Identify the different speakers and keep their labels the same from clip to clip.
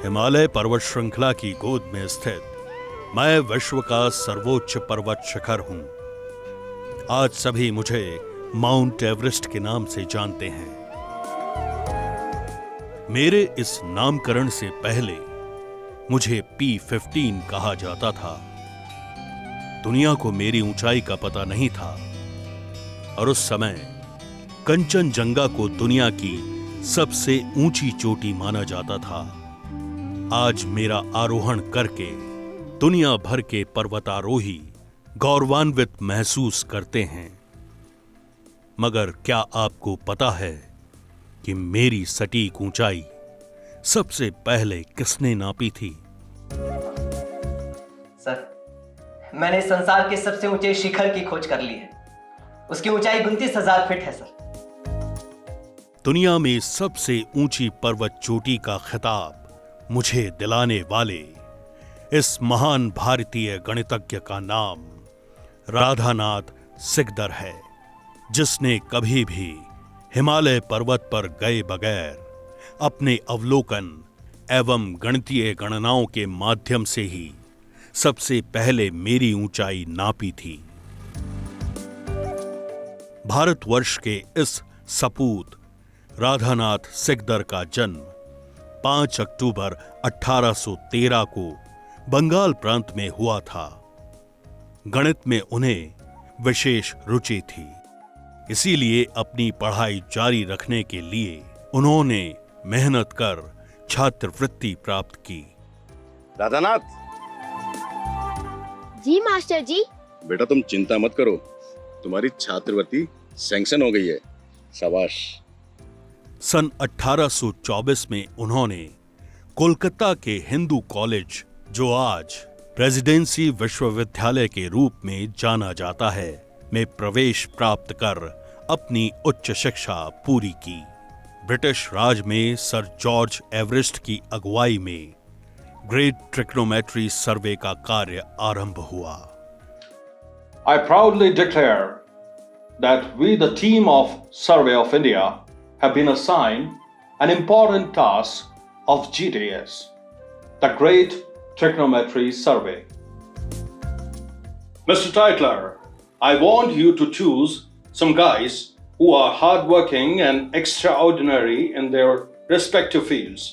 Speaker 1: हिमालय पर्वत श्रृंखला की गोद में स्थित मैं विश्व का सर्वोच्च पर्वत शिखर हूं। आज सभी मुझे माउंट एवरेस्ट के नाम से जानते हैं। मेरे इस नामकरण से पहले मुझे P15 कहा जाता था। दुनिया को मेरी ऊंचाई का पता नहीं था और उस समय कंचनजंगा को दुनिया की सबसे ऊंची चोटी माना जाता था। आज मेरा आरोहण करके दुनिया भर के पर्वतारोही गौरवान्वित महसूस करते हैं। मगर क्या आपको पता है कि मेरी सटीक ऊंचाई सबसे पहले किसने नापी थी?
Speaker 2: सर, मैंने संसार के सबसे ऊंचे शिखर की खोज कर ली है। उसकी ऊंचाई 29,000 फीट है सर।
Speaker 1: दुनिया में सबसे ऊंची पर्वत चोटी का खिताब मुझे दिलाने वाले इस महान भारतीय गणितज्ञ का नाम राधानाथ सिकदर है, जिसने कभी भी हिमालय पर्वत पर गए बगैर अपने अवलोकन एवं गणितीय गणनाओं के माध्यम से ही सबसे पहले मेरी ऊंचाई नापी थी। भारतवर्ष के इस सपूत राधानाथ सिकदर का जन्म 5 अक्टूबर 1813 को बंगाल प्रांत में हुआ था। गणित में उन्हें विशेष रुचि थी, इसीलिए अपनी पढ़ाई जारी रखने के लिए उन्होंने मेहनत कर छात्रवृत्ति प्राप्त की।
Speaker 3: राधानाथ
Speaker 4: जी मास्टर जी।
Speaker 3: बेटा तुम चिंता मत करो, तुम्हारी छात्रवृत्ति सैंक्शन हो गई है। शाबाश।
Speaker 1: सन 1824 में उन्होंने कोलकाता के हिंदू कॉलेज, जो आज प्रेसिडेंसी विश्वविद्यालय के रूप में जाना जाता है, में प्रवेश प्राप्त कर अपनी उच्च शिक्षा पूरी की। ब्रिटिश राज में सर जॉर्ज एवरेस्ट की अगुवाई में ग्रेट ट्रिग्नोमेट्री सर्वे का कार्य आरंभ हुआ।
Speaker 5: I proudly declare that we, the team of Survey of India, have been assigned an important task of GTS, the Great Trigonometry Survey. Mr. Titler, I want you to choose some guys who are hardworking and extraordinary in their respective fields.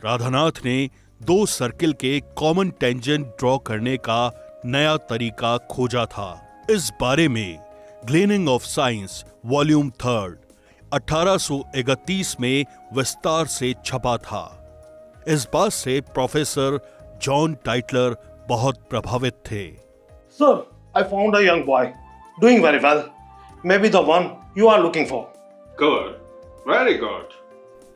Speaker 1: Radhanath ने 2 circle के common tangent draw करने का नया तरीका खोजा था। इस बारे में ग्लेनिंग ऑफ साइंस वॉल्यूम 3 1831 में विस्तार से छपा था। इस बात से प्रोफेसर जॉन टाइटलर बहुत प्रभावित थे।
Speaker 6: Sir, I found a young boy doing very well. Maybe the one you are looking for.
Speaker 5: Good, very good.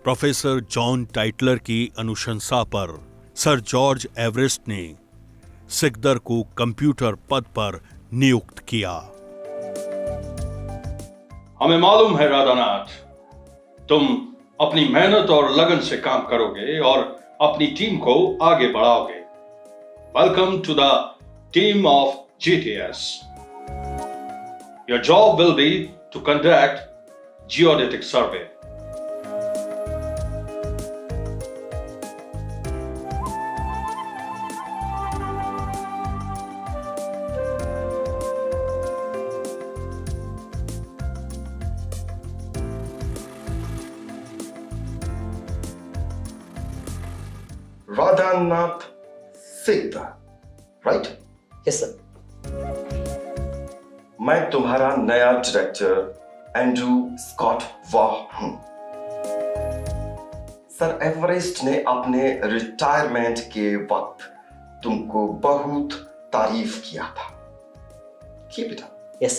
Speaker 1: Professor John Tytler की अनुशंसा पर सर जॉर्ज एवरेस्ट ने सिकदर को कंप्यूटर पद पर नियुक्त किया।
Speaker 5: हमें मालूम है राधानाथ, तुम अपनी मेहनत और लगन से काम करोगे और अपनी टीम को आगे बढ़ाओगे। Welcome to the team of GTS. Your job will be to conduct geodetic survey.
Speaker 7: Radhanath Sikdar, right?
Speaker 2: Yes sir.
Speaker 7: मैं तुम्हारा नया डायरेक्टर एंड्रू स्कॉट वाह हूं। सर एवरेस्ट ने अपने रिटायरमेंट के वक्त तुमको बहुत तारीफ किया था। Keep it up.
Speaker 2: Yes.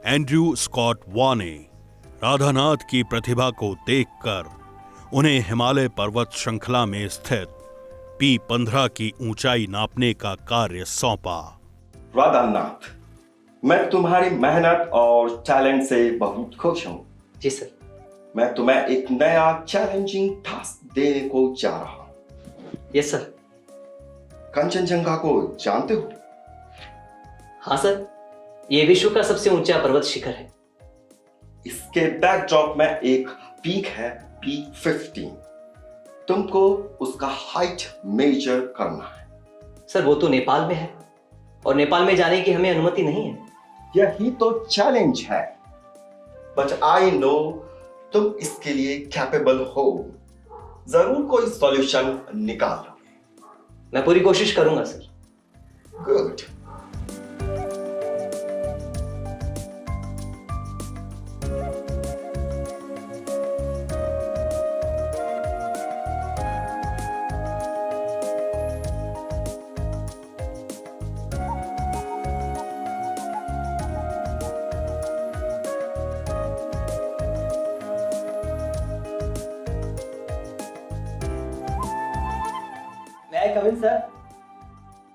Speaker 1: Andrew Scott Waugh ने राधानाथ की प्रतिभा को देखकर उन्हें हिमालय पर्वत श्रृंखला में स्थित P15 की ऊंचाई नापने का कार्य सौंपा।
Speaker 7: राधानाथ, मैं तुम्हारी मेहनत और टैलेंट से बहुत खुश हूं।
Speaker 2: जी सर।
Speaker 7: मैं तुम्हें एक नया चैलेंजिंग टास्क देने को जा रहा हूं।
Speaker 2: Yes sir.
Speaker 7: कंचनजंगा को जानते हो?
Speaker 2: हाँ सर, ये विश्व का सबसे ऊंचा पर्वत शिखर है।
Speaker 7: इसके बैकड्रॉप में एक पीक है P15। तुमको उसका हाइट मेजर करना है।
Speaker 2: सर वो तो नेपाल में है और नेपाल में जाने की हमें अनुमति नहीं है।
Speaker 7: यही तो चैलेंज है, बट आई नो तुम इसके लिए कैपेबल हो। जरूर कोई सॉल्यूशन निकाल लोगे।
Speaker 2: मैं पूरी कोशिश करूंगा sir.
Speaker 7: Good.
Speaker 2: May I come in, sir?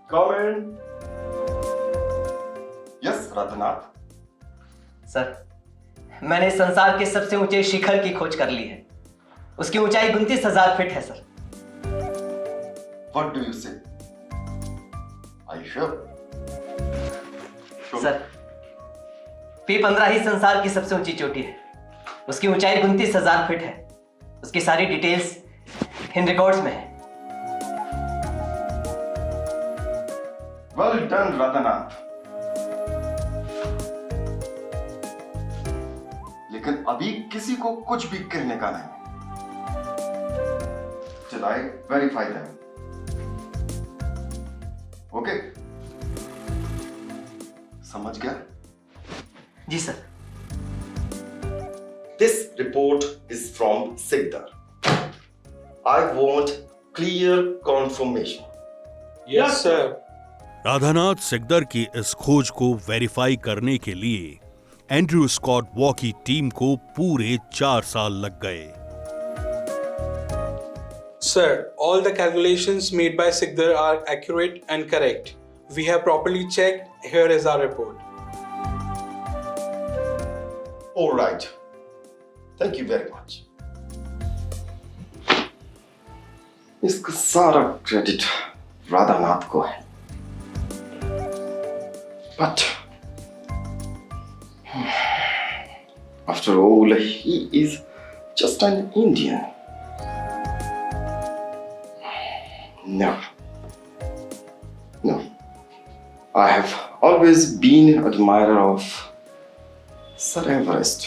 Speaker 7: Come in. Yes, Radhanath.
Speaker 2: Sir मैंने संसार के सबसे ऊंचे शिखर की खोज कर ली है। उसकी ऊंचाई 29,000 फीट है sir.
Speaker 7: What do you say? Are you sure?
Speaker 2: Sir P15 ही संसार की सबसे ऊंची चोटी है। उसकी ऊंचाई 29,000 फीट है। उसकी सारी डिटेल्स इन रिकॉर्ड्स में है।
Speaker 7: Well done, Radhanath. लेकिन अभी किसी को कुछ भी कहने का नहीं। Till I verify them. Okay? समझ गया?
Speaker 2: जी sir.
Speaker 7: This report is from Sigdar. I want clear confirmation.
Speaker 6: Yes, sir.
Speaker 1: Radhanath Sikdar की इस खोज को वेरीफाई करने के लिए एंड्रयू स्कॉट वॉ की टीम को पूरे 4 साल लग गए।
Speaker 4: Sir, all the calculations made by Sigdar are accurate and correct. We have properly checked. Here is our report.
Speaker 7: All right. Thank you very much. इसका सारा क्रेडिट राधानाथ को है। But after all, he is just an Indian. No. I have always been an admirer of Sir Everest.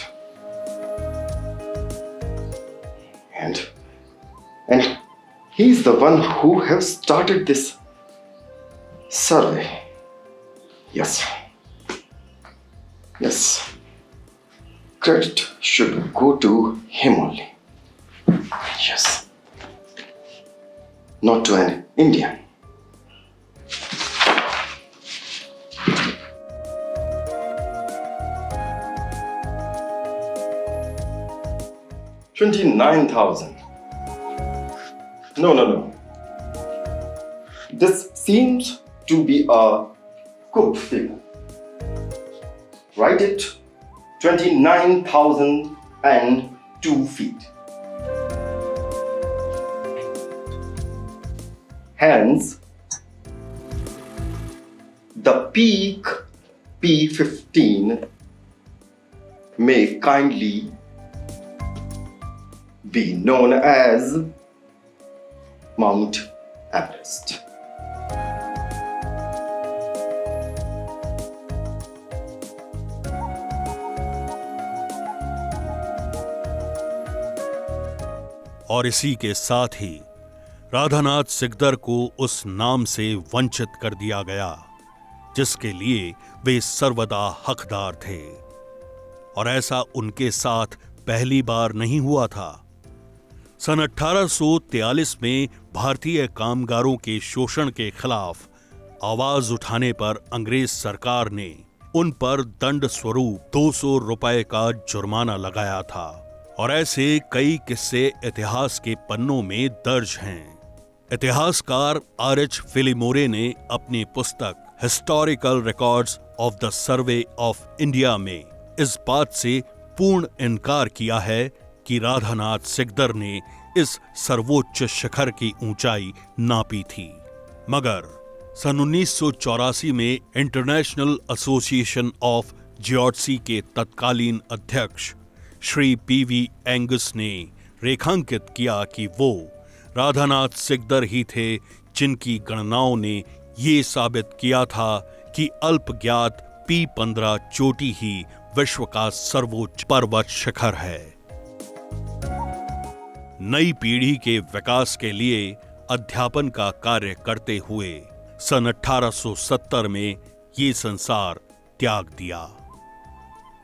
Speaker 7: And he's the one who have started this survey. Yes. Credit should go to him only. Yes. Not to an Indian. $29,000. No. This seems to be a good figure. Write it 29,002 feet. Hence, the peak P15 may kindly be known as Mount Everest.
Speaker 1: और इसी के साथ ही राधानाथ सिकदर को उस नाम से वंचित कर दिया गया जिसके लिए वे सर्वदा हकदार थे। और ऐसा उनके साथ पहली बार नहीं हुआ था। सन 1843 में भारतीय कामगारों के शोषण के खिलाफ आवाज उठाने पर अंग्रेज सरकार ने उन पर दंड स्वरूप 200 रुपए का जुर्माना लगाया था। और ऐसे कई किस्से इतिहास के पन्नों में दर्ज हैं। इतिहासकार R.H. फिलिमोरे ने अपनी पुस्तक historical records of the survey of India में इस बात से पूर्ण इनकार किया है कि राधानाथ सिकदर ने इस सर्वोच्च शिखर की ऊंचाई नापी थी। मगर सन 1984 में इंटरनेशनल एसोसिएशन ऑफ जियोडसी के तत्कालीन अध्यक्ष श्री P.V. एंगस ने रेखांकित किया कि वो राधानाथ सिकदर ही थे जिनकी गणनाओं ने ये साबित किया था कि अल्पज्ञात P15 चोटी ही विश्व का सर्वोच्च पर्वत शिखर है। नई पीढ़ी के विकास के लिए अध्यापन का कार्य करते हुए सन 1870 में ये संसार त्याग दिया।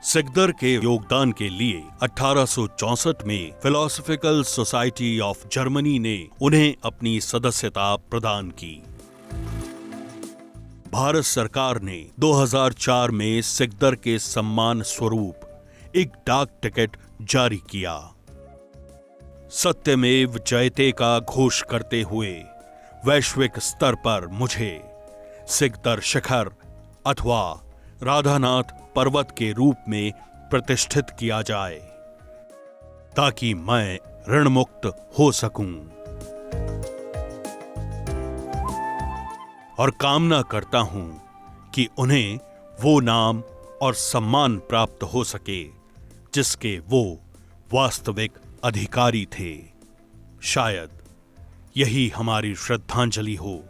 Speaker 1: सिकदर के योगदान के लिए 1864 में फिलोसॉफिकल सोसाइटी ऑफ जर्मनी ने उन्हें अपनी सदस्यता प्रदान की। भारत सरकार ने 2004 में सिकदर के सम्मान स्वरूप एक डाक टिकट जारी किया। सत्यमेव जयते का घोष करते हुए वैश्विक स्तर पर मुझे सिकदर शिखर अथवा राधानाथ पर्वत के रूप में प्रतिष्ठित किया जाए ताकि मैं ऋण मुक्त हो सकूं। और कामना करता हूं कि उन्हें वो नाम और सम्मान प्राप्त हो सके जिसके वो वास्तविक अधिकारी थे। शायद यही हमारी श्रद्धांजलि हो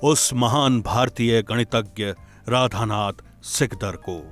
Speaker 1: उस महान भारतीय गणितज्ञ राधानाथ सिकदर को।